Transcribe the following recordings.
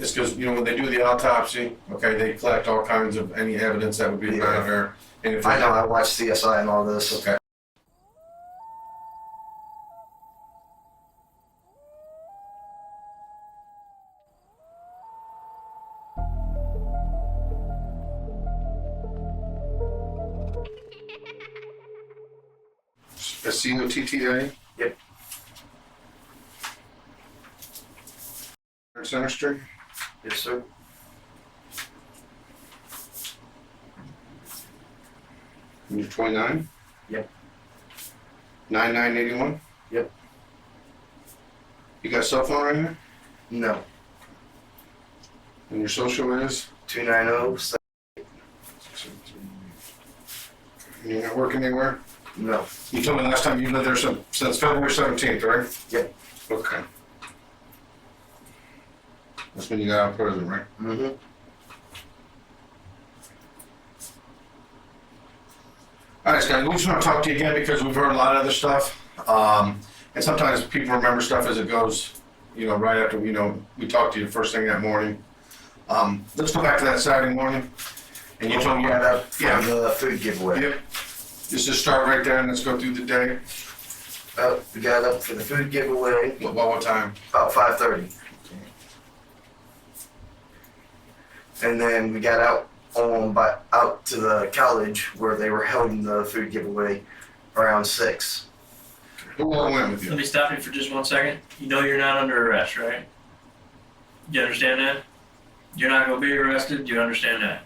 It's because, you know, when they do the autopsy, okay, they collect all kinds of any evidence that would be around her. And if I know, I watched CSI and all this. Okay. A COTTA? Yep. Center Street? Yes, sir. And you're 29? Yep. 9981? Yep. You got a cell phone right here? No. And your social is? 290. You're not working anywhere? No. You told me last time you lived there since February 17th, right? Yep. Okay. That's when you got out of prison, right? Mm-hmm. All right, Scott, we just want to talk to you again because we've heard a lot of other stuff. And sometimes people remember stuff as it goes, you know, right after, you know, we talked to you first thing that morning. Let's go back to that Saturday morning. And you told me you had a, The food giveaway. Yep. Just start right there and let's go through the day. We got up for the food giveaway What time? about 5:30. And then we got out to the college where they were holding the food giveaway around 6. Who all went with Let you? me stop you for just 1 second. You know you're not under arrest, right? You understand that? You're not going to be arrested. You understand that?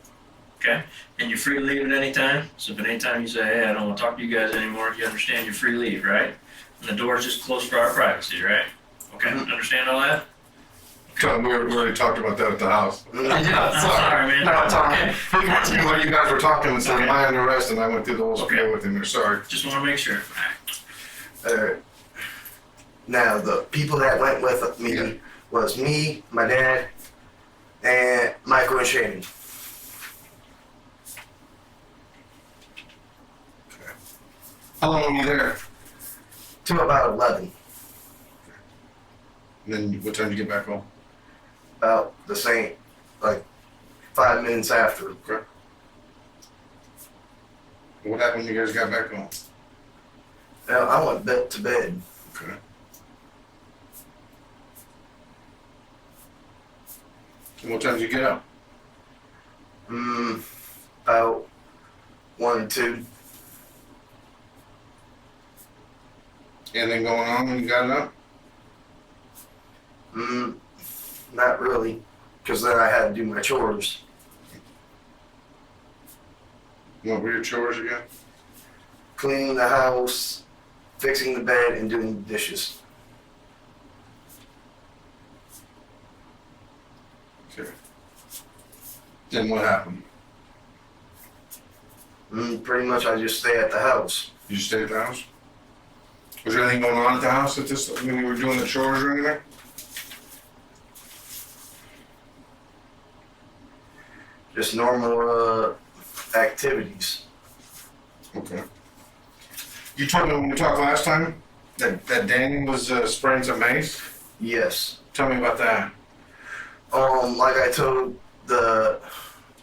Okay? And you're free to leave at any time. So if at any time you say, hey, I don't want to talk to you guys anymore, you understand you're free to leave, right? And the door's just closed for our privacy, right? Okay? Mhm. Understand all that? We already talked about that at the house. I'm sorry, man. No, it's all right. Okay. He went to me when you guys were talking and said, Okay. am I under arrest? And I went through the whole spiel Okay. with him. You're sorry. Just want to make sure. Now, the people that went with me Yeah. was me, my dad, and Michael and Shannon. How long were you there? To about 11. And then what time did you get back home? About the same, like 5 minutes after. Okay. What happened when you guys got back home? Now, I went to bed. Okay. And what time did you get up? About 1, 2. Anything going on when you got up? Not really, because then I had to do my chores. What were your chores again? Cleaning the house, fixing the bed, and doing the dishes. Okay. Then what happened? Pretty much I just stay at the house. Did you stay at the house? Was there anything going on at the house at this when you were doing the chores or anything? Just normal activities. Okay. You told me when we talked last time that Danny was spraying some mace. Yes. Tell me about that. Like I told the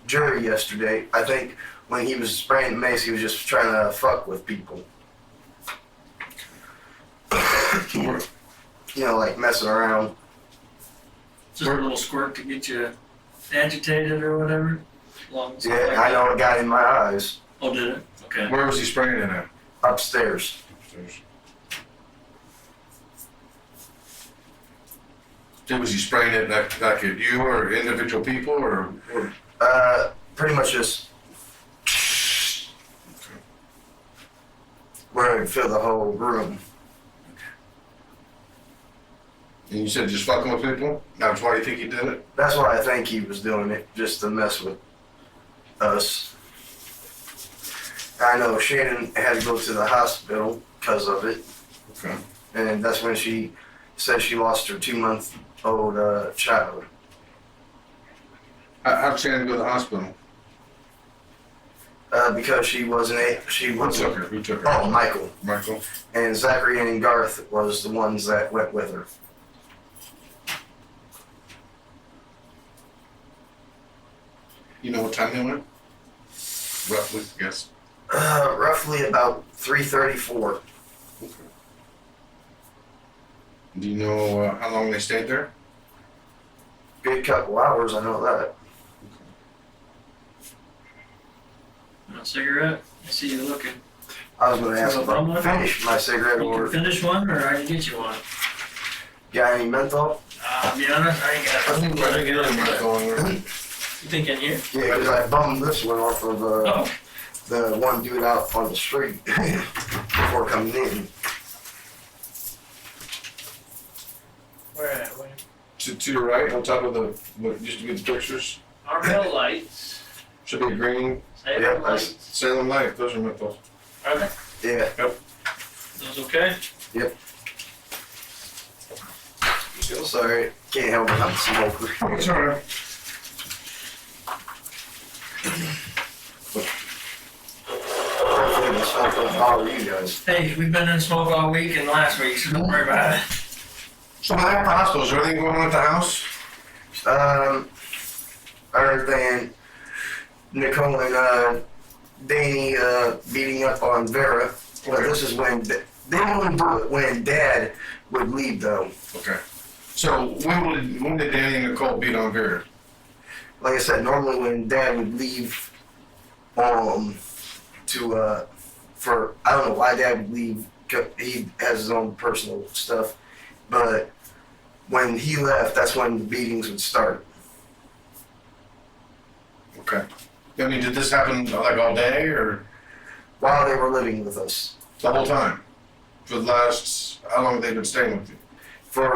jury yesterday, I think when he was spraying the mace, he was just trying to fuck with people. You know, like messing around. Just a little squirt to get you agitated or whatever? Yeah, I know it got in my eyes. Oh, did it? Okay. Where was he spraying it at? Upstairs. Upstairs. Was he spraying it like at you or individual people or? Pretty much just where it would fill the whole room. And you said just fucking with people? That's why you think he did it? That's why I think he was doing it, just to mess with us. I know Shannon had to go to the hospital because of it, Okay. and that's when she said she lost her 2-month-old child. How'd Shannon go to the hospital? Because she wasn't Who took her? Who took her? Oh, Michael. Michael. And Zachary and Garth was the ones that went with her. You know what time they went? Roughly, I guess. Roughly about 3:34. Okay. Do you know how long they stayed there? Good couple hours, I know that. Want a cigarette? I see you looking. I was gonna ask So, if I one? finished my cigarette You or can finish one, or I can get you one. got any menthol? I'll be honest, I ain't got it. I think I get them right going there. You think in here? Yeah, because I bummed this one off of Oh, the one dude out on the street before coming in. where at? Where? To your right, on top of the, what used to be the pictures, Our bell lights. should be a green Save Yeah, our lights. Salem light. Those are menthols. Are they? Yeah. Those okay? Still sorry. Can't help it. I'm a smoker. It's alright. Hopefully the smoke doesn't bother you guys. Hey, we've been in smoke all week and last week, so don't worry about it. So how are hospitals? Is everything going on at the house? Other than Nicole and Danny beating up on Vera. But this is when they only do it when Dad would leave, though. Okay. So when did Danny and Nicole beat on Vera? Like I said, normally when Dad would leave, to for I don't know why Dad would leave. 'Cause he has his own personal stuff, but when he left, that's when the beatings would start. Okay. I mean, did this happen like all day or While they were living with us. the whole time? For the last, how long have they been staying with you? For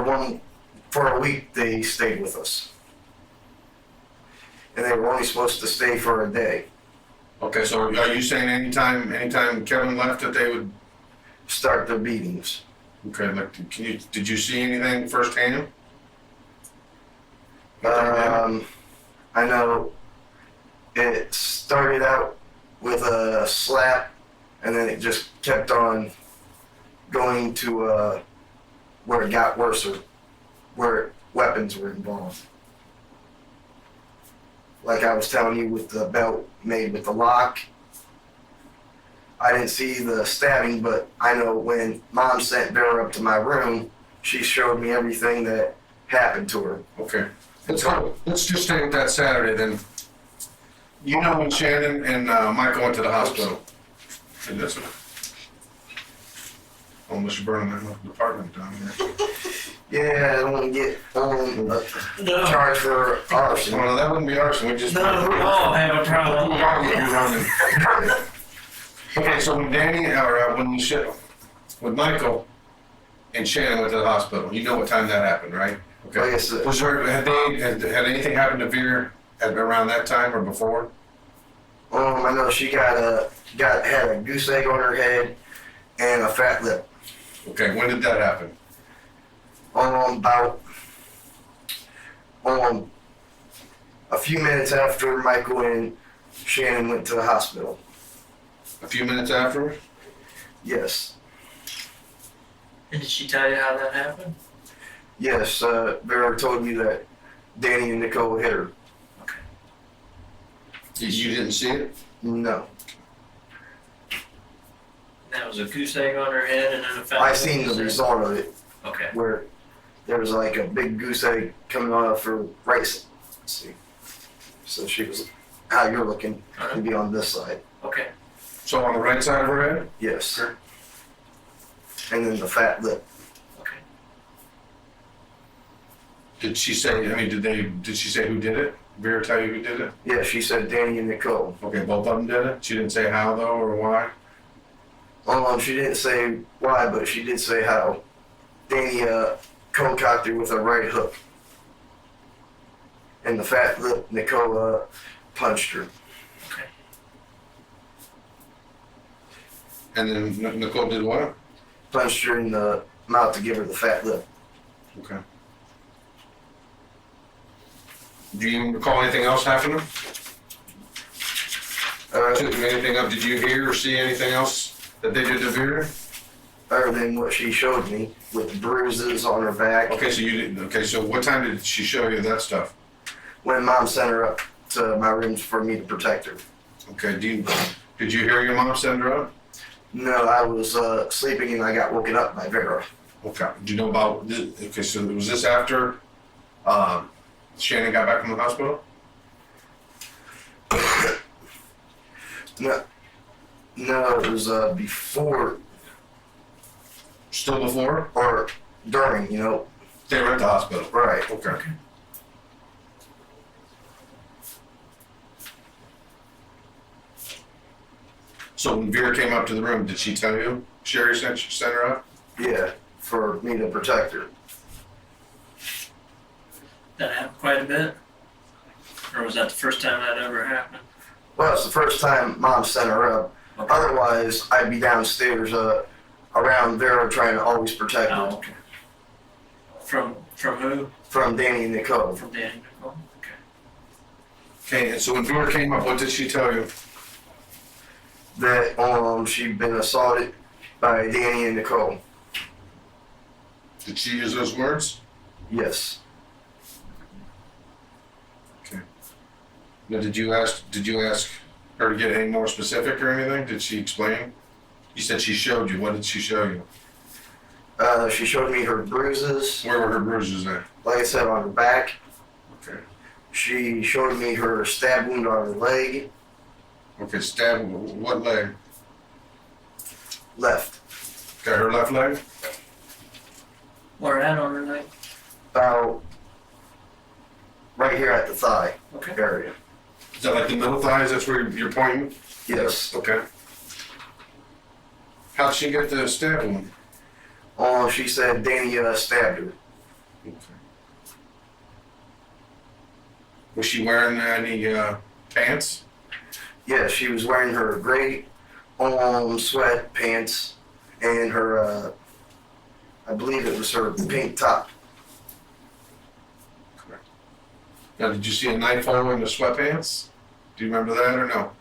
a week, they stayed with us. And they were only supposed to stay for a day. Okay, so are you saying anytime Kevin left that they would, Start their beatings. okay, like, did you see anything firsthand? I know it started out with a slap, and then it just kept on going to where it got worse, or where weapons were involved. Like I was telling you with the belt made with the lock. I didn't see the stabbing, but I know when Mom sent Vera up to my room, she showed me everything that happened to her. Okay. Let's just stay with that Saturday then. You know when Shannon and Michael went to the hospital? And that's almost burning that apartment down there. Yeah, I don't want to get on No. charge for arson. Well, that wouldn't be arson. We just. No, we all have a problem. Okay, so when Danny, or when Michael and Shannon went to the hospital, you know what time that happened, right? Okay. Like I said, Was there, had anything happened to Vera around that time or before? I know she had a goose egg on her head and a fat lip. Okay, when did that happen? About a few minutes after Michael and Shannon went to the hospital. A few minutes afterwards? Yes. And did she tell you how that happened? Yes, Vera told me that Danny and Nicole hit her. You didn't see it? No. That was a goose egg on her head and then a fat. I seen the result of it, Okay. where there was like a big goose egg coming off her right side. Let's see. So she was, how you're looking, to be on this side. Okay. So on the right side of her head? Yes. Sure. And then the fat lip. Okay. Did she say, did she say who did it? Vera tell you who did it? Yeah, she said Danny and Nicole. Okay, both of them did it? She didn't say how though, or why? She didn't say why, but she did say how. Danny cold-cocked her with a right hook. And the fat lip, Nicole punched her. Okay. And then Nicole did what? Punched her in the mouth to give her the fat lip. Okay. Do you recall anything else happening? Anything up? Did you hear or see anything else that they did to Vera? Other than what she showed me with the bruises on her back. Okay, so you didn't. Okay, so what time did she show you that stuff? When Mom sent her up to my room for me to protect her. Okay, did you hear your mom send her up? No, I was sleeping and I got woken up by Vera. Okay, do you know about this? Okay, so was this after Shannon got back from the hospital? No, it was before Still before? or during, you know. They were at the hospital. Right. Okay. So when Vera came up to the room, did she tell you Sherry sent her up? Yeah, for me to protect her. That happened quite a bit? Or was that the first time that ever happened? Well, it's the first time Mom sent her up. Okay. Otherwise, I'd be downstairs around Vera trying to always protect her. Oh, okay. From who? From Danny and Nicole. From Danny Nicole? Okay. Okay, and so when Vera came up, what did she tell you? That she'd been assaulted by Danny and Nicole. Did she use those words? Yes. Okay. Now, did you ask her to get any more specific or anything? Did she explain? You said she showed you. What did she show you? She showed me her bruises, Where were her bruises at? like I said, on her back. Okay. She showed me her stab wound on her leg, Okay, stab, what leg? left. Got her left leg? Where at on her leg? About right here at the thigh Okay. area. Is that like the middle thighs? That's where you're pointing? Yes. Okay. How'd she get the stab wound? She said Danny stabbed her. Okay. Was she wearing any pants? Yeah, she was wearing her gray sweat pants and her, I believe it was her pink top. Correct. Now, did you see a knife hole in the sweatpants? Do you remember that or no?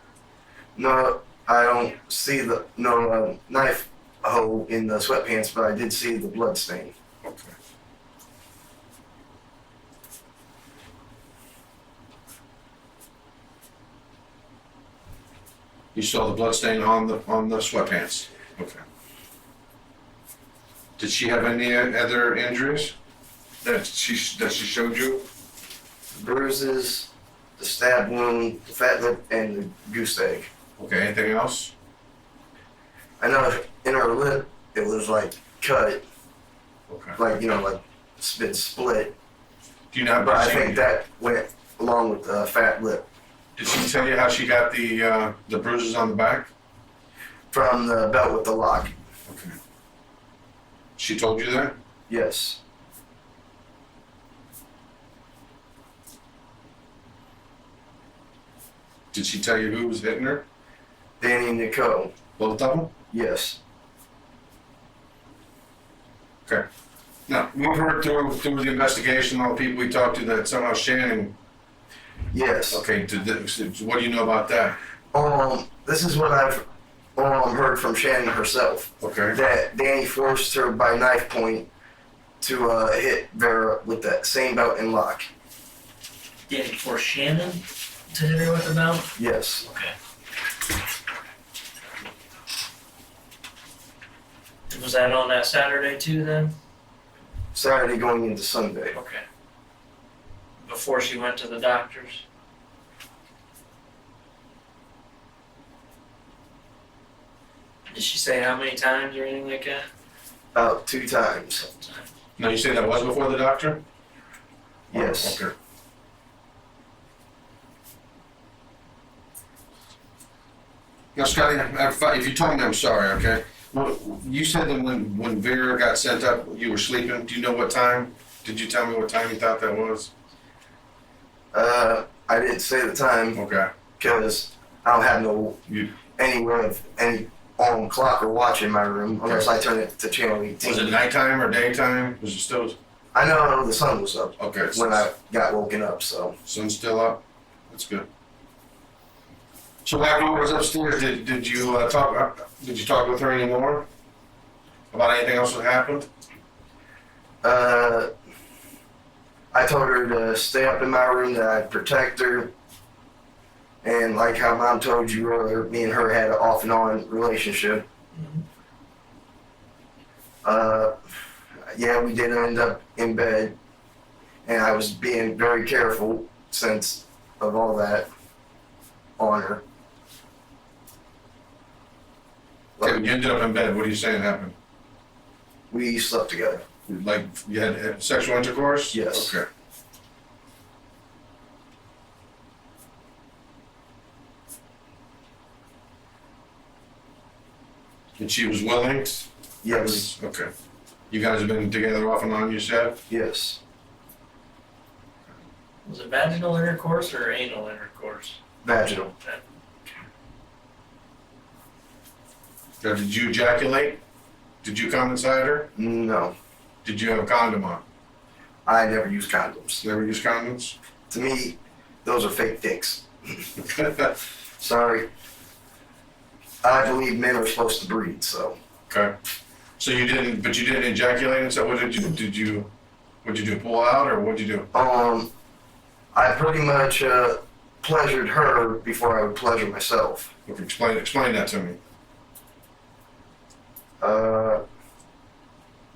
No, I don't see the knife hole in the sweatpants, but I did see the blood stain. Okay. You saw the blood stain on the sweatpants. Okay. Did she have any other injuries that she showed you? Bruises, the stab wound, the fat lip, and the goose egg. Okay. Anything else? I know in her lip it was like cut, Okay. like like it's been split. Do you know? But I think that went along with the fat lip Did she tell you how she got the bruises on the back? from the belt with the lock. Okay. She told you that? Yes. Did she tell you who was hitting her? Danny and Nicole. Both of them? Yes. Okay. Now, we've heard through the investigation, all the people we talked to, that somehow Shannon. Yes. Okay. What do you know about that? This is what I've heard from Shannon herself. Okay. That Danny forced her by knife point to hit Vera with that same belt and lock. Danny forced Shannon to hit her with the belt? Yes. Okay. Was that on that Saturday too then? Saturday going into Sunday. Okay. Before she went to the doctors? Did she say how many times or anything like that? About 2 times. Sometimes. No, you say that was before the doctor? Yes. Okay. Now, Scotty, if you told me, I'm sorry, okay? Well, you said that when Vera got sent up, you were sleeping. Do you know what time? Did you tell me what time you thought that was? I didn't say the time Okay. because I don't have any way of any clock or watch in my room unless I turn it to channel 18. Was it nighttime or daytime? Was it still? I know the sun was up Okay. when I got woken up, so. Sun's still up? That's good. So after you was upstairs, did you talk with her anymore? About anything else that happened? I told her to stay up in my room, that I'd protect her, And like how Mom told you earlier, me and her had an off and on relationship. Yeah, we did end up in bed, and I was being very careful since of all that on her. Okay, when you ended up in bed, what are you saying happened? We slept together. Like, you had sexual intercourse? Yes. Okay. And she was willing? Yes. Okay. You guys have been together off and on, you said? Yes. Was it vaginal intercourse or anal intercourse? Vaginal. Now, did you ejaculate? Did you come inside her? No. Did you have a condom on? I never use condoms. Never use condoms? To me, those are fake dicks. Sorry. I believe men are supposed to breed, so. Okay. So you didn't ejaculate, and so what did you do, pull out, or what'd you do? I pretty much pleasured her before I would pleasure myself. Okay, explain that to me.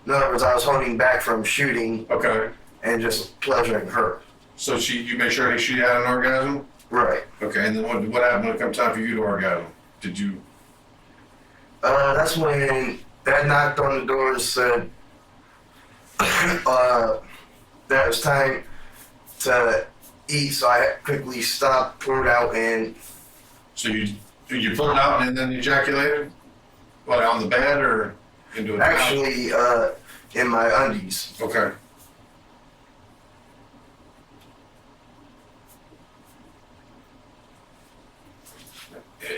In other words, I was holding back from shooting Okay. and just pleasuring her. So you made sure she had an orgasm? Right. Okay, and then what happened when it come time for you to orgasm? Did you? That's when Dad knocked on the door and said that it was time to eat, so I quickly stopped, poured out, and So you pulled it out and then ejaculated? What, on the bed or into a towel? actually in my undies. Okay.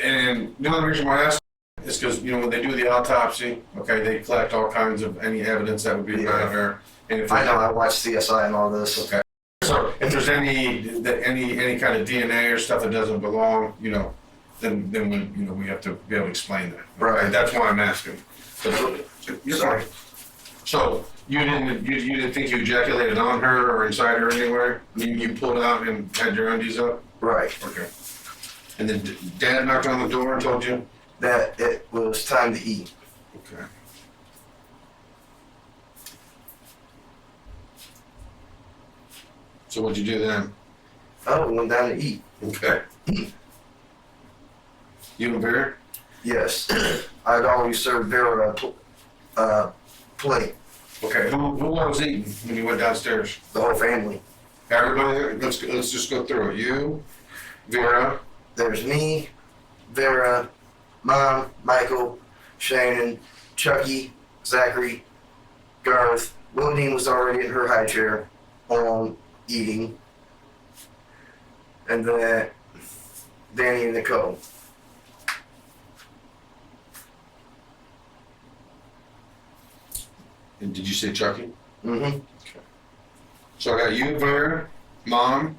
And the only reason why I ask is because, when they do the autopsy, okay, they collect all kinds of any evidence that would be about her. And if I know, I watched CSI and all this. Okay. So if there's any kind of DNA or stuff that doesn't belong, then we have to be able to explain that. Okay? Right. That's why I'm asking. You're sorry. So you didn't think you ejaculated on her or inside her anywhere? You pulled out and had your undies up? Right. Okay. And then Dad knocked on the door and told you? That it was time to eat. Okay. So what'd you do then? Oh, we went down to eat. Okay. You and Vera? Yes. I'd always serve Vera a plate. Okay. Who was eating when you went downstairs? The whole family. Everybody? Let's just go through it. You, Vera. There's me, Vera, Mom, Michael, Shannon, Chucky, Zachary, Garth. Willadine was already in her high chair, eating. And then Danny and Nicole. And did you say Chucky? Mm-hmm. So I got you, Vera, Mom,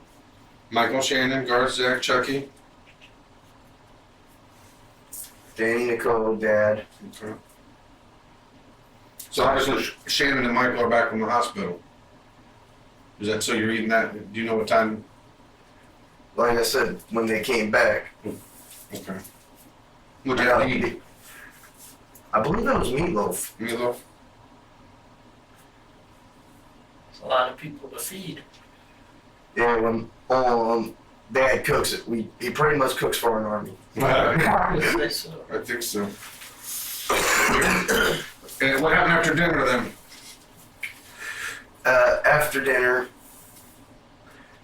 Michael, Shannon, Garth, Zach, Chucky. Danny, Nicole, Dad. Okay. So obviously Shannon and Michael are back from the hospital. Is that so you're eating that? Do you know what time? Like I said, when they came back, Okay. What did you eat? I believe that was meatloaf. Meatloaf? It's a lot of people to feed. Yeah, when Dad cooks it, he pretty much cooks for an army. I think so. I think so. And what happened after dinner then? After dinner,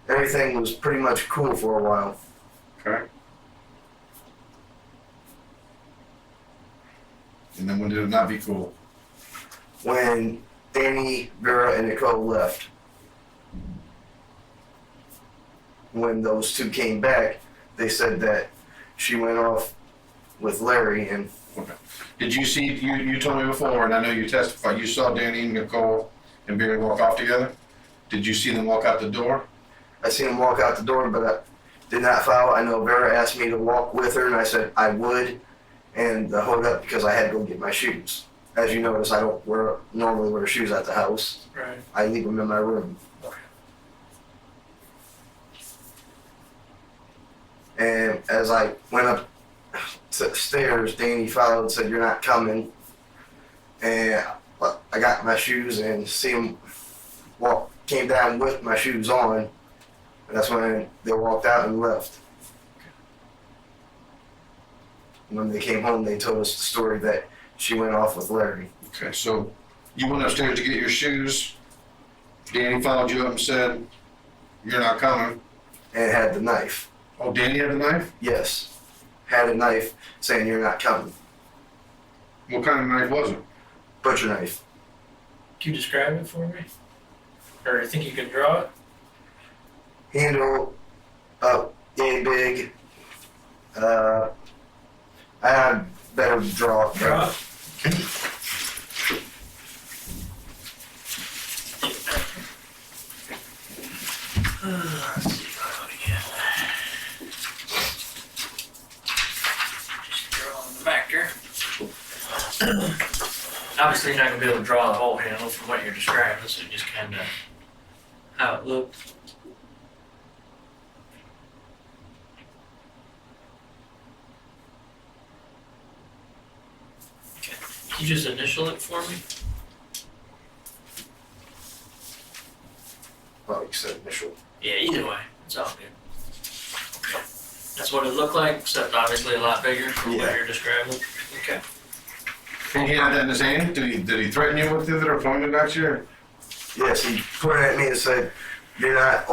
everything was pretty much cool for a while. Okay. And then when did it not be cool? When Danny, Vera, and Nicole left. When those two came back, they said that she went off with Larry and Okay. Did you see, you told me before, and I know you testified, you saw Danny, Nicole, and Barry walk off together? Did you see them walk out the door? I seen him walk out the door, but I did not follow. I know Vera asked me to walk with her, and I said I would, and I hold up because I had to go get my shoes. As you notice, I don't normally wear shoes at the house. Right. I leave them in my room. And And as I went up the stairs, Danny followed and said, "You're not coming." And I got my shoes and see him came down with my shoes on. And that's when they walked out and left. When they came home, they told us the story that she went off with Larry. Okay, so you went upstairs to get your shoes. Danny followed you up and said, "You're not coming." And had the knife. Oh, Danny had the knife? Yes. Had a knife saying, "You're not coming." What kind of knife was it? Butcher knife. Can you describe it for me? Or you think you can draw it? Handle about yay big. I better draw. Draw it. Let's see what we get. Just draw on the back here. Obviously, you're not going to be able to draw the whole handle from what you're describing, so just kind of how it looked. Okay. Can you just initial it for me? Well, you said initial. Yeah, either way, it's all good. Okay. That's what it looked like, except obviously a lot bigger from what Yeah. you're describing. Okay. And he had that in his hand? Did he threaten you with it or point it at you? Yes, he pointed at me and said, "You're not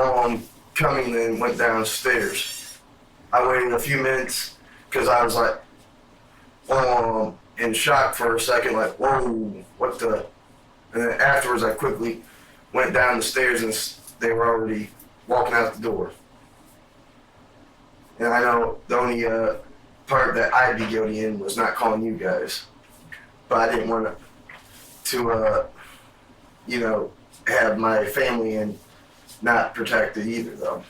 coming," then went downstairs. I waited a few minutes because I was like in shock for a second, like, "Whoa, what the?" And then afterwards I quickly went down the stairs and they were already walking out the door. And I know the only part that I'd be guilty in was not calling you guys. But I didn't want to have my family and not protected either, though.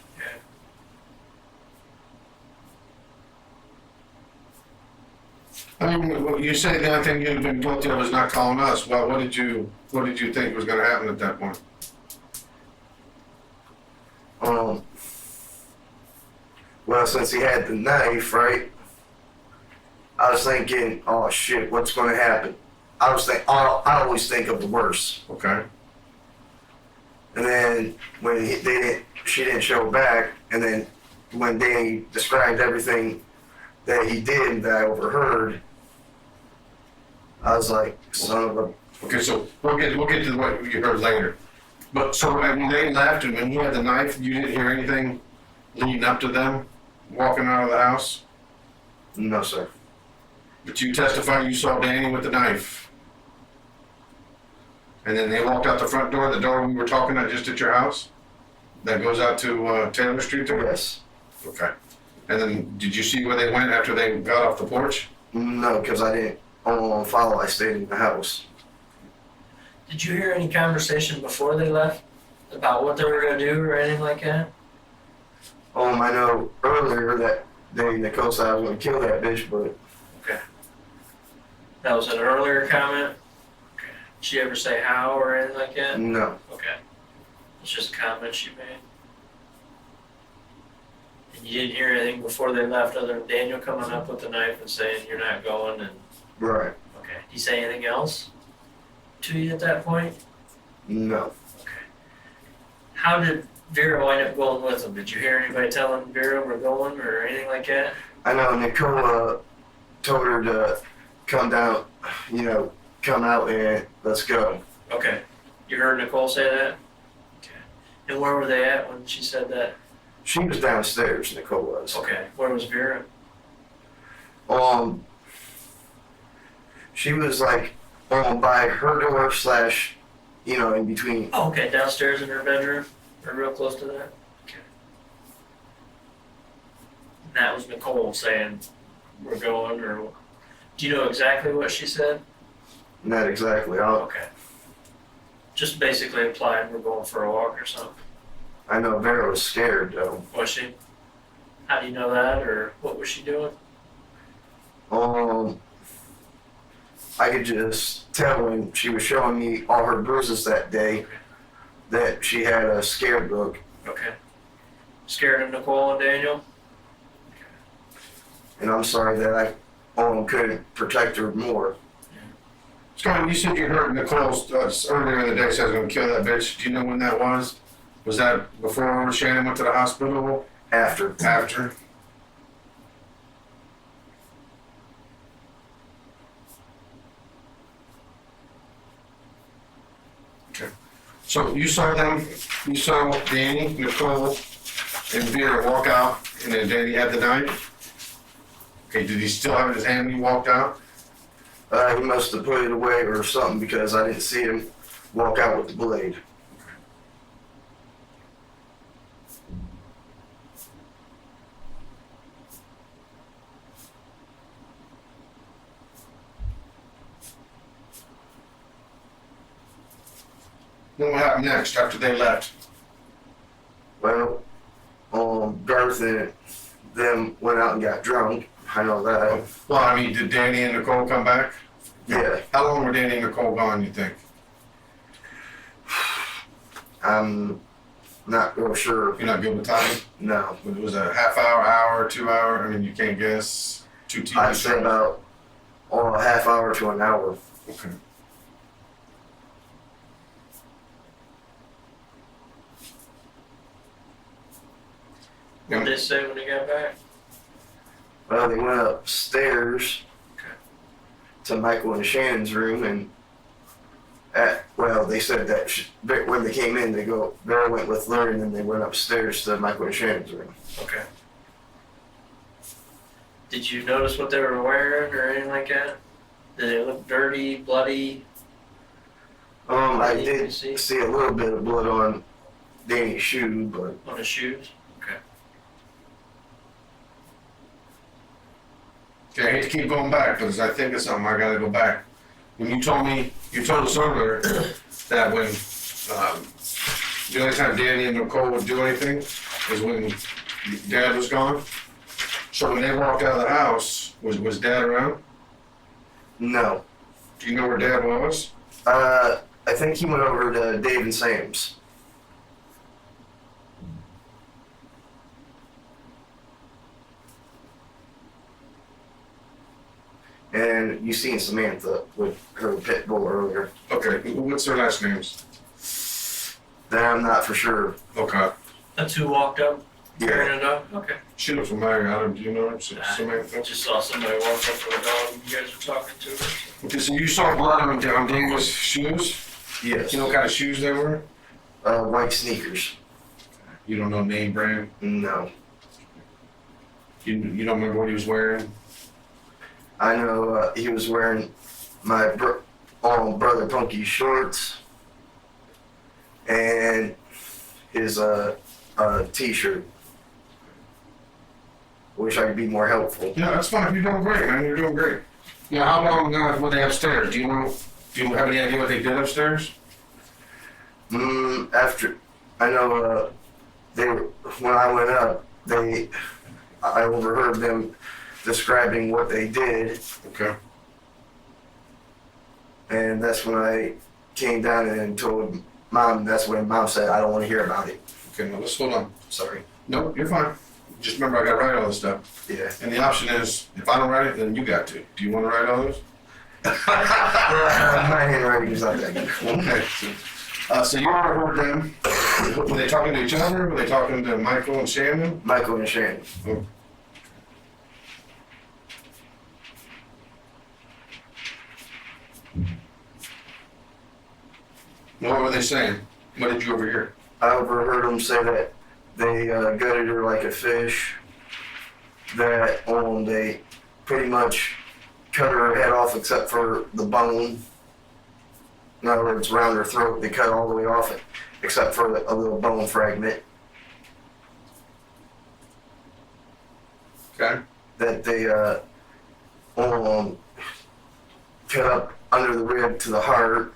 I mean, you say the only thing you'd been guilty of is not calling us. Well, what did you think was going to happen at that point? Well, since he had the knife, right? I was thinking, "Oh shit, what's going to happen?" I always think of the worst. Okay. And then when she didn't show back, and then when Danny described everything that he did that I overheard, I was like, "Son of a..." Okay, so we'll get to what you heard later. But so when they left and when you had the knife, you didn't hear anything leading up to them walking out of the house? No, sir. But you testified you saw Danny with the knife. And then they walked out the front door, the door we were talking about just at your house? That goes out to Taylor Street there? Yes. Okay. And then did you see where they went after they got off the porch? No, because I didn't follow. I stayed in the house. Did you hear any conversation before they left about what they were going to do or anything like that? I know earlier that Nicole said I was going to kill that bitch, but Okay. That was an earlier comment? Okay. Did she ever say how or anything like that? no. Okay. It's just a comment she made. And you didn't hear anything before they left other than Daniel coming up with the knife and saying you're not going and Right. okay. Did he say anything else to you at that point? No. Okay. How did Vera wind up going with him? Did you hear anybody telling Vera we're going or anything like that? I know Nicole told her to come down, come out and let's go. Okay. You heard Nicole say that? Okay. And where were they at when she said that? She was downstairs, Nicole was. Okay. Where was Vera? She was like by her door / in between. Oh, okay. Downstairs in her bedroom? Or real close to that? Okay. And that was Nicole saying we're going or... Do you know exactly what she said? Not exactly. Okay. Just basically implied we're going for a walk or something. I know Vera was scared though. Was she? How do you know that, or what was she doing? I could just tell when she was showing me all her bruises that day that she had a scared look. Okay. Scared of Nicole and Daniel? and I'm sorry that I couldn't protect her more. Scott, you said you heard Nicole's earlier in the day said I was going to kill that bitch. Do you know when that was? Was that before Shannon went to the hospital? After. After? Okay. So you saw Danny, Nicole, and Vera walk out, and then Danny had the knife? Okay, did he still have it in his hand when he walked out? He must have put it away or something because I didn't see him walk out with the blade. Then what happened next after they left? Well, Garth and them went out and got drunk. I know that. Well, I mean, did Danny and Nicole come back? Yeah. How long were Danny and Nicole gone, you think? I'm not real sure. You're not good with time? No. It was a half hour, 2 hour? I mean, you can't guess. 2 TV I'd say about a half hour to an hour. Okay. What did they say when they got back? Well, they went upstairs to Michael and Shannon's room, and they said that when they came in, Vera went with Larry, and then they went upstairs to Michael and Shannon's room. Okay. Did you notice what they were wearing or anything like that? Did they look dirty, bloody? I You did can see? a little bit of blood on Danny's shoe, but On his shoes? Okay. Okay, I hate to keep going back, but as I think of something, I gotta go back. When you told us earlier that when, the only time Danny and Nicole would do anything is when Dad was gone. So when they walked out of the house, was Dad around? no. Do you know where Dad was? I think he went over to Dave and Sam's. And you seen Samantha with her pit bull earlier. Okay, what's their last names? That I'm not for sure. Okay. That's who walked up, Yeah. carrying it up? Okay. She looks familiar. Adam, do you know her? Samantha? I just saw somebody walk up to a dog you guys were talking to. Okay, so you saw blood on Daniel's shoes? Yes. You know what kind of shoes they were? White sneakers. You don't know name brand? No. You don't remember what he was wearing? I know he was wearing my brother Punky's shorts and his t-shirt. Wish I could be more helpful. Yeah, that's fine. You're doing great, man. You're doing great. Yeah, how long were they upstairs? Do you have any idea what they did upstairs? After I know when I went up, I overheard them describing what they did, Okay. and that's when I came down and told Mom. That's when Mom said, "I don't want to hear about it." Okay, now let's hold on. Sorry. No, you're fine. Just remember I gotta write all this stuff. Yeah. And the option is, if I don't write it, then you got to. Do you want to write all this? My handwriting is not that good. Okay. So you overheard them. Were they talking to each other? Were they talking to Michael and Shannon? Michael and Shannon. Oh. What were they saying? What did you overhear? I overheard them say that they gutted her like a fish, that they pretty much cut her head off except for the bone. In other words, around her throat, they cut all the way off it except for a little bone fragment. Okay. That they cut up under the rib to the heart,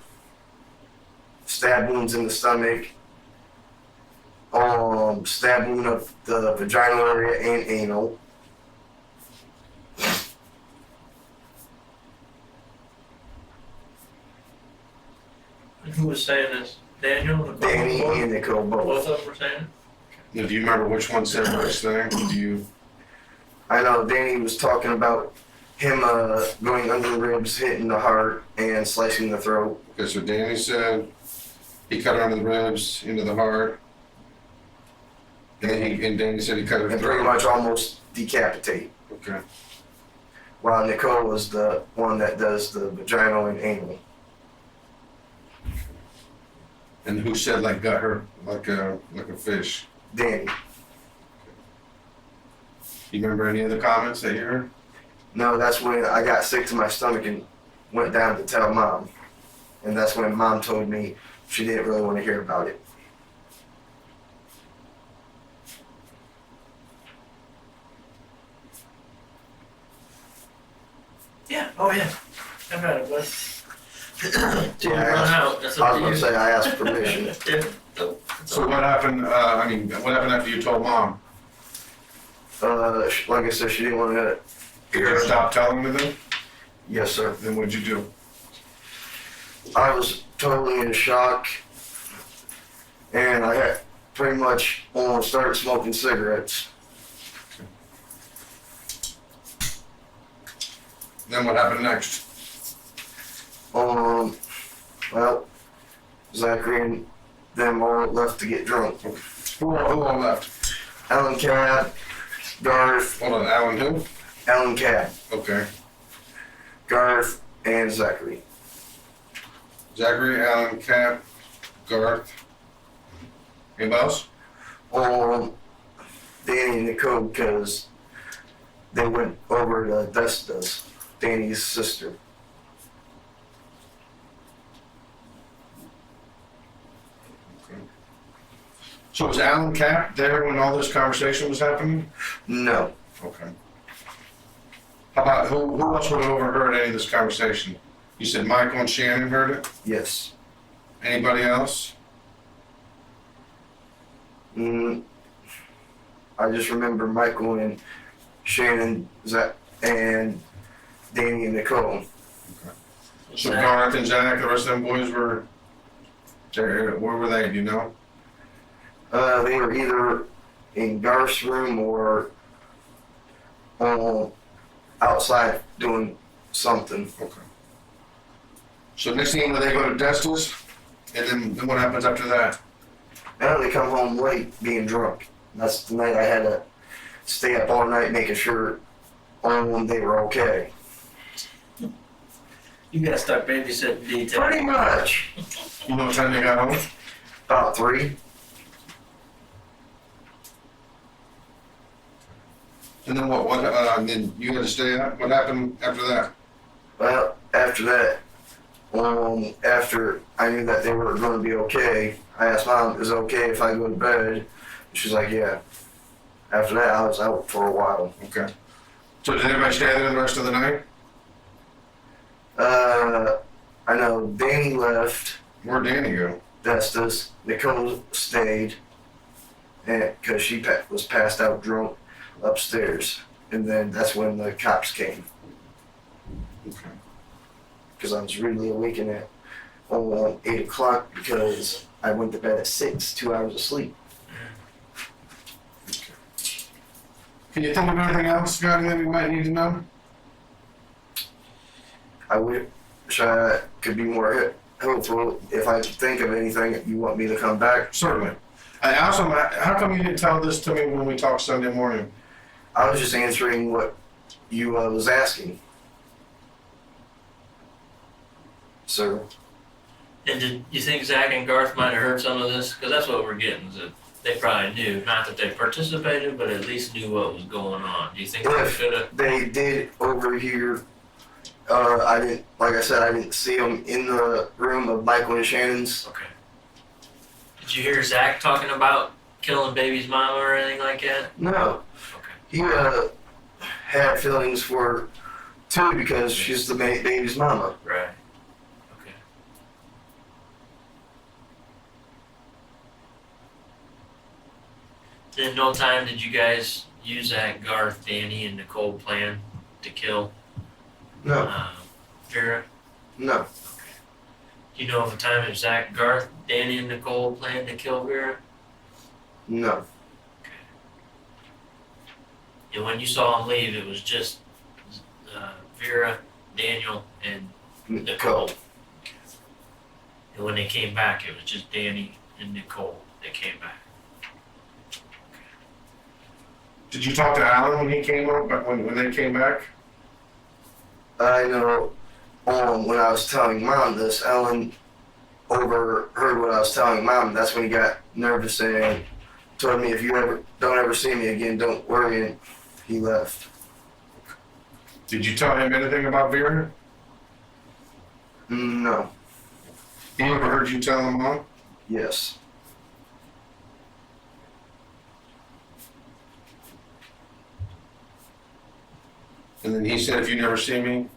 stab wounds in the stomach, stab wound of the vaginal area and anal. Who was saying this? Daniel? The Danny and Nicole both. Both of them were saying it? Now, do you remember which one said which thing? Do you? I know Danny was talking about him going under the ribs, hitting the heart, and slicing the throat. Okay, so Danny said he cut her under the ribs, into the heart. And Danny said he cut her And throat. pretty much almost decapitate. Okay. While Nicole was the one that does the vaginal and anal. And who said like got her like a fish? Danny. You remember any of the comments that you heard? No, that's when I got sick to my stomach and went down to tell Mom. And that's when Mom told me she didn't really want to hear about it. Yeah. Oh yeah. I got it, bud. Dude, I run out. That's I up was to going you. to say I asked permission. Yeah. No, it's So all what happened? What happened after you told Mom? Like I said, she didn't want to Did hear you stop telling her then? Yes, sir. Then what'd you do? I was totally in shock, and I had pretty much almost started smoking cigarettes. Then what happened next? Well, Zachary and them all left to get drunk. Who all left? Alan Cab, Garth, Hold on, Alan who? Alan Cab, Okay. Garth, and Zachary. Zachary, Alan, Cap, Garth. Anybody else? Danny and Nicole, because they went over to Desta's, Danny's sister. So was Alan Cap there when all this conversation was happening? No. Okay. How about who else would have overheard any of this conversation? You said Michael and Shannon heard it? Yes. Anybody else? I just remember Michael and Shannon, Zach, and Danny and Nicole. So Garth and Zach, the rest of them boys were there. Where were they? Do you know? They were either in Garth's room or outside doing something. Okay. So next thing you know, they go to Desta's, and then what happens after that? Now they come home late being drunk. That's the night I had to stay up all night making sure they were okay. You got stuck babysitting detail. Pretty much. You know what time they got home? About 3. And then what? And then you had to stay up. What happened after that? Well, after that, after I knew that they were going to be okay, I asked Mom, is it okay if I go to bed? And she's like, yeah. After that, I was out for a while. Okay. So did everybody stay there the rest of the night? I know Danny left. Where'd Danny go? Vestas. Nicole stayed, and because she was passed out drunk upstairs, and then that's when the cops came. Okay. Because I was really awakened at 8 o'clock because I went to bed at 6, 2 hours of sleep. Can you think of anything else, Scotty, that we might need to know? I wish I could be more helpful. If I think of anything, you want me to come back? Certainly. I also, how come you didn't tell this to me when we talked Sunday morning? I was just answering what you was asking. Sir. And did you think Zach and Garth might have heard some of this? Because that's what we're getting, is that they probably knew. Not that they participated, but at least knew what was going on. Do you think they should have? They did overhear. I didn't, like I said, I didn't see them in the room of Michael and Shannon's. Okay. Did you hear Zach talking about killing baby's mama or anything like that? No. Okay. He had feelings for her too because she's the baby's mama. Right. Okay. Then no time did you guys use that Garth, Danny, and Nicole plan to kill No. Vera? No. Do you know of a time if Zach, Garth, Danny, and Nicole planned to kill Vera? No. And when you saw him leave, it was just Vera, Daniel, and Nicole. And when they came back, it was just Danny and Nicole that came back. Did you talk to Alan when he came up, when they came back? I know when I was telling Mom this, Ellen overheard what I was telling Mom. That's when he got nervous and told me, if you don't ever see me again, don't worry, and he left. Did you tell him anything about Vera? No. He ever heard you tell him, Mom? Yes. And then he said, if you never see me?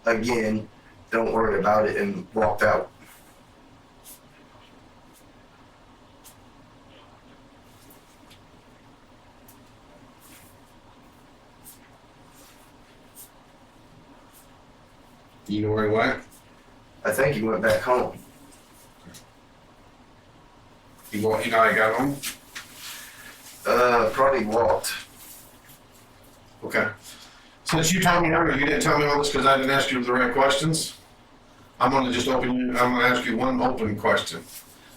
Again, don't worry about it, and walked out. You know where he went? I think he went back home. You know how he got home? Probably walked. Okay. Since you told me earlier, you didn't tell me all this because I didn't ask you the right questions. I'm gonna ask you one open question.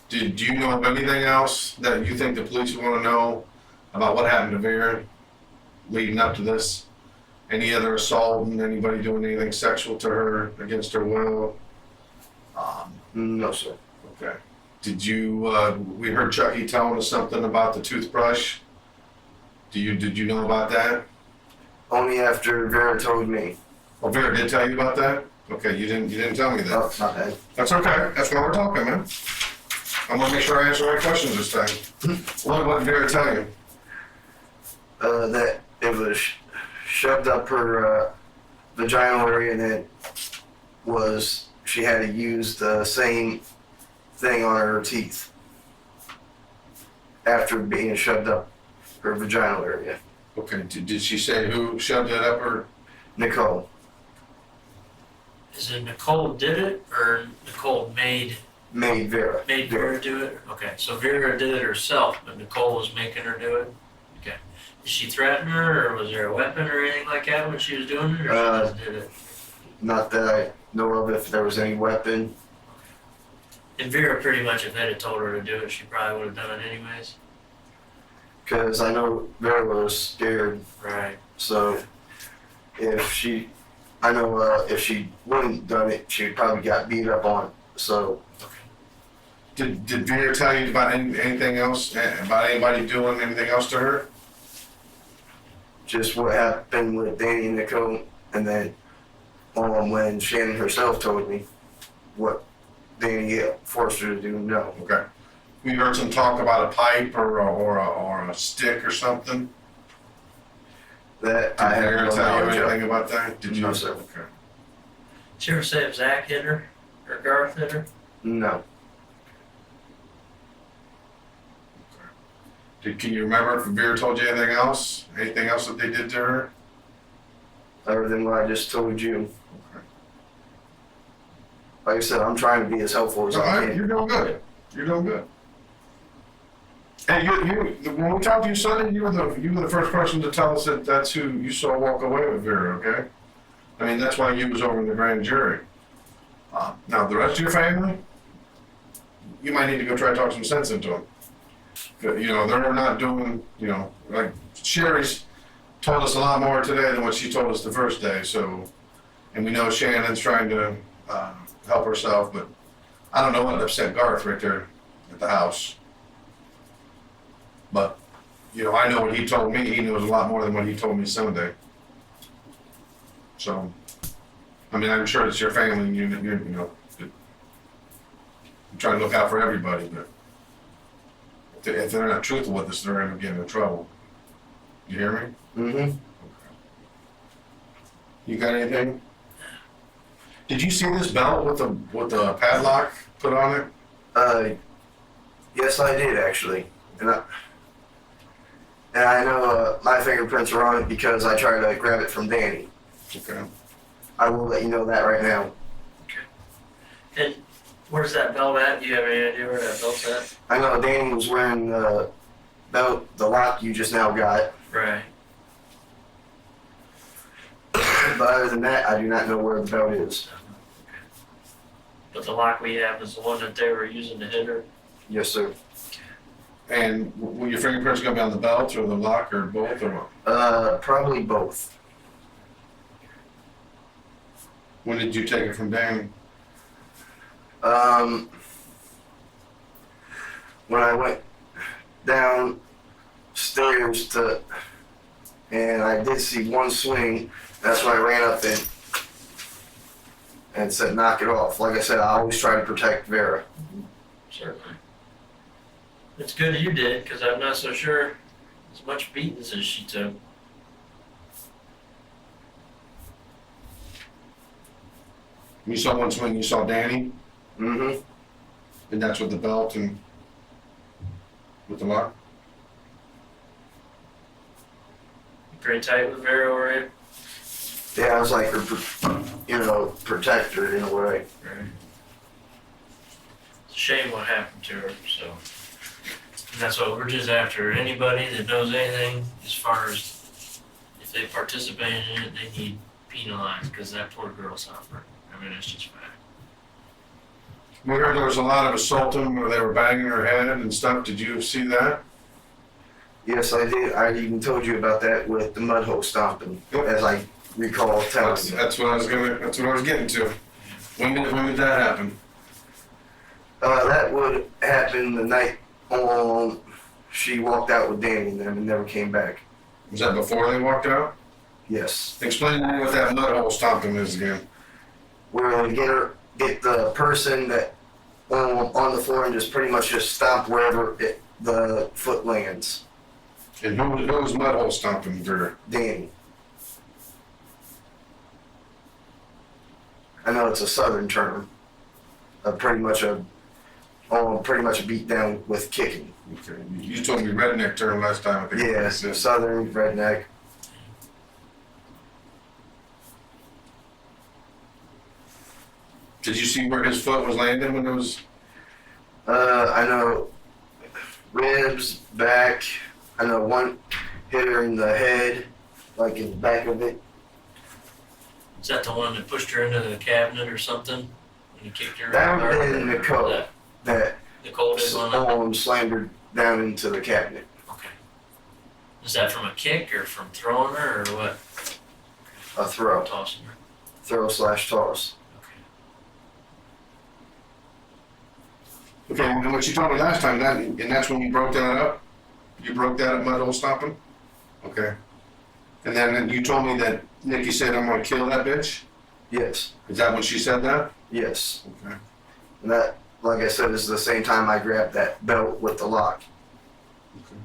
Do you know of anything else that you think the police want to know about what happened to Vera leading up to this? Any other assault and anybody doing anything sexual to her against her will? No, sir. Okay. Did you, we heard Chucky telling us something about the toothbrush. Did you know about that? Only after Vera told me. Oh, Vera did tell you about that? Okay, you didn't tell me that. Oh, my bad. That's okay. That's why we're talking, man. I'm gonna make sure I answer the right questions this time. What did Vera tell you? That it was shoved up her vaginal area, and it was, she had to use the same thing on her teeth after being shoved up her vaginal area. Okay, did she say who shoved it up her? Nicole. Is it Nicole did it, or Nicole made Vera. Vera do it? Okay, so Vera did it herself, but Nicole was making her do it? Okay. Did she threaten her, or was there a weapon or anything like that when she was doing it, or she just did it? Not that I know of, if there was any weapon. And Vera pretty much, if Ed had told her to do it, she probably would have done it anyways. Because I know Vera was scared. Right. So if she wouldn't done it, she'd probably got beat up on it. So Did Vera tell you about anything else, about anybody doing anything else to her? just what happened with Danny and Nicole, and then when Shannon herself told me what Danny forced her to do, no. Okay. We heard some talk about a pipe or a stick or something. That Did I Vera have no tell you knowledge of. anything about that? Did you? No, sir. Okay. Did she ever say if Zach hit her or Garth hit her? No. Can you remember if Vera told you anything else? Anything else that they did to her? Other than what I just told you. Okay. Like I said, I'm trying to be as helpful as All I right, can. you're doing good. You're doing good. Hey, when we talked to you Sunday, you were the first person to tell us that that's who you saw walk away with Vera. Okay. I mean, that's why you was over in the grand jury. Now the rest of your family, you might need to go try to talk some sense into them. You know, they're not doing, you know, like Sherry's told us a lot more today than what she told us the first day. So, and we know Shannon's trying to help herself, but I don't know what upset Garth right there at the house. But, you know, I know what he told me. He knows a lot more than what he told me Sunday. So, I mean, I'm sure it's your family and you know, you try to look out for everybody, but if they're not truthful with us, they're going to get in trouble. You hear me? Mm-hmm. You got anything? Did you see this belt with the padlock put on it? Yes, I did actually, and I know my fingerprints are on it because I tried to grab it from Danny. Okay. I will let you know that right now. And where's that belt at? Do you have any idea where that belt's at? I know Danny was wearing the belt, the lock you just now got, Right. Other than that, I do not know where the belt is. But the lock we have is the one that they were using to hit her. Yes, sir. And were your fingerprints gonna be on the belt or the lock or both or what? Probably both. When did you take it from Danny? When I went downstairs and I did see one swing, that's when I ran up and said, knock it off. Like I said, I always try to protect Vera. Certainly. It's good you did, because I'm not so sure as much beatings as she took. You saw one swing, you saw Danny, Mm-hmm. and that's with the belt and with the lock? Pretty tight with Vera, were you? Yeah, I was like her, protector in a way. Right. It's a shame what happened to her, so. And that's what we're just after. Anybody that knows anything as far as if they participate in it, they need penalized, because that poor girl suffered. I mean, it's just fact. We heard there was a lot of assaulting where they were banging her head and stuff. Did you see that? Yes, I did. I even told you about that with the mud hole stomping, as I recall telling you. That's what I was getting to. When did that happen? That would happen the night she walked out with Danny and them and never came back. Was that before they walked out? Yes. Explain to me what that mud hole stomping is again. Where they get the person that on the floor and just pretty much just stomp wherever the foot lands. And who was mud hole stomping Vera? Danny. I know it's a southern term. Pretty much a beat down with kicking. Okay. You told me redneck term last time. I think. Yeah, southern redneck. Did you see where his foot was landing when it was? I know ribs, back. I know one hit her in the head, like in the back of it. Is that the one that pushed her into the cabinet or something? When you kicked her? That would have Or been Nicole. That Nicole did one? slammed her down into the cabinet. Okay. Is that from a kick or from throwing her or what? A throw. Tossing her? Throw/toss. Okay, and what you told me last time, and that's when you broke that up? You broke that up, mud hole stomping? Okay. And then you told me that Nikki said, I'm gonna kill that bitch? Yes. Is that when she said that? Yes. Okay. And that, like I said, this is the same time I grabbed that belt with the lock. Okay.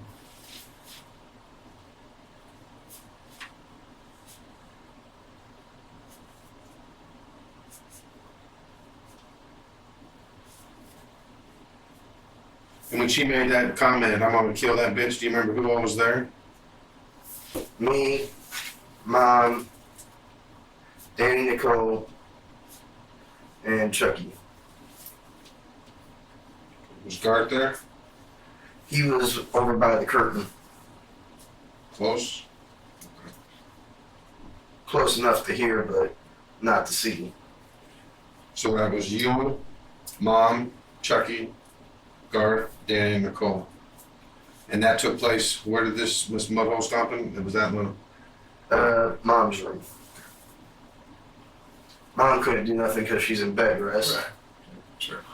And when she made that comment, I'm gonna kill that bitch, do you remember who all was there? Me, Mom, Danny, Nicole, and Chucky. Was Garth there? He was over by the curtain, Close? close enough to hear, but not to see. So that was you, Mom, Chucky, Garth, Danny, and Nicole. And that took place, where did this mud hole stomping, was that one? Mom's room. Mom couldn't do nothing because she's in bed rest. Right. Certainly.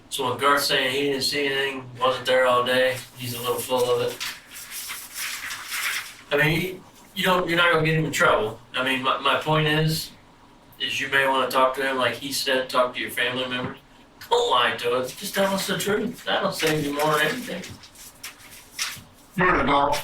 So when Garth's saying he didn't see anything, wasn't there all day, he's a little full of it. I mean, you're not gonna get him in trouble. I mean, my point is you may want to talk to him like he said, talk to your family members. Don't lie to us, just tell us the truth. That'll save you more than anything. You're an adult,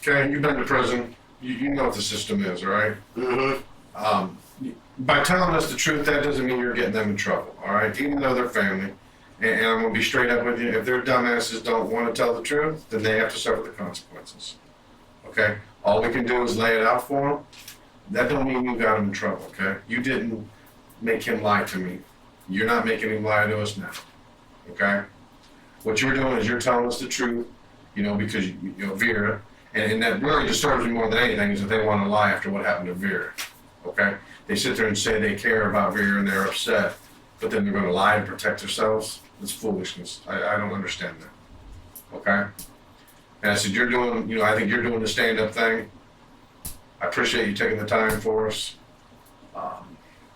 okay, you've been to prison, you know what the system is, all right? Mm-hmm. By telling us the truth, that doesn't mean you're getting them in trouble, all right? Even though they're family. And I'm gonna be straight up with you, if their dumbasses don't wanna tell the truth, then they have to suffer the consequences. Okay? All we can do is lay it out for them. That don't mean you got them in trouble, okay? You didn't make him lie to me. You're not making him lie to us now, okay? What you're doing is you're telling us the truth, because you know Vera, and that really disturbs me more than anything is that they wanna lie after what happened to Vera. okay? They sit there and say they care about Vera and they're upset, but then they're gonna lie to protect themselves. It's foolishness. I don't understand that, okay? And I said, you're doing, you know, I think you're doing the stand-up thing. I appreciate you taking the time for us.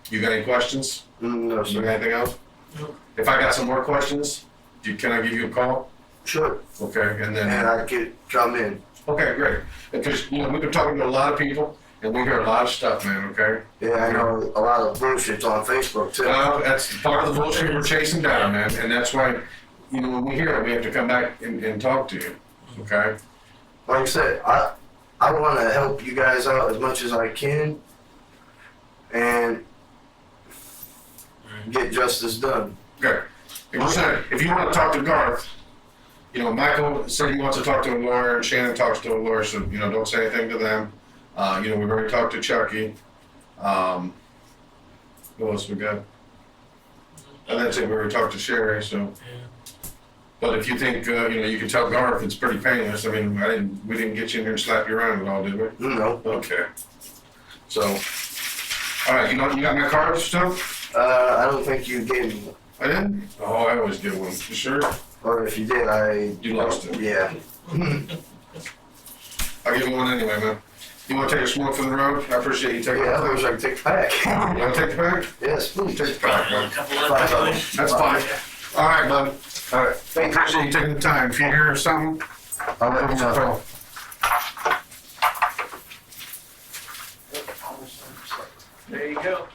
You got any questions? No, You sir. got anything else? No. If I got some more questions, can I give you a call? Sure. Okay, and then. And I could come in. Okay, great. Because, you know, we've been talking to a lot of people, and we hear a lot of stuff, man, okay? Yeah, I know a lot of bullshit's on Facebook too. That's part of the bullshit we're chasing down, man, and that's why, you know, when we hear it, we have to come back and talk to you, okay? Like I said, I want to help you guys out as much as I can, and get justice done. Okay. If you want to talk to Garth, you know, Michael said he wants to talk to a lawyer, and Shannon talks to a lawyer, so, you know, don't say anything to them. You know, we've already talked to Chucky. What else we got? And that's it, we already talked to Sherry, so. Yeah. But if you think, you know, you can tell Garth it's pretty painless. I mean, we didn't get you in here and slap you around at all, did we? No. Okay. So, all right, you got my card stuff? I don't think you gave me one. I didn't? Oh, I always get one. You sure? Or if you did, You lost it. yeah. I'll give you one anyway, man. You want to take a smoke for the road? I appreciate you taking Yeah, I it. wish I could take it back. You want to take the bag? Yes, please take it Probably back. a couple left to go. That's fine. All right, bud. All right. I appreciate you taking the time. If you hear something, I'll let you know. There you go.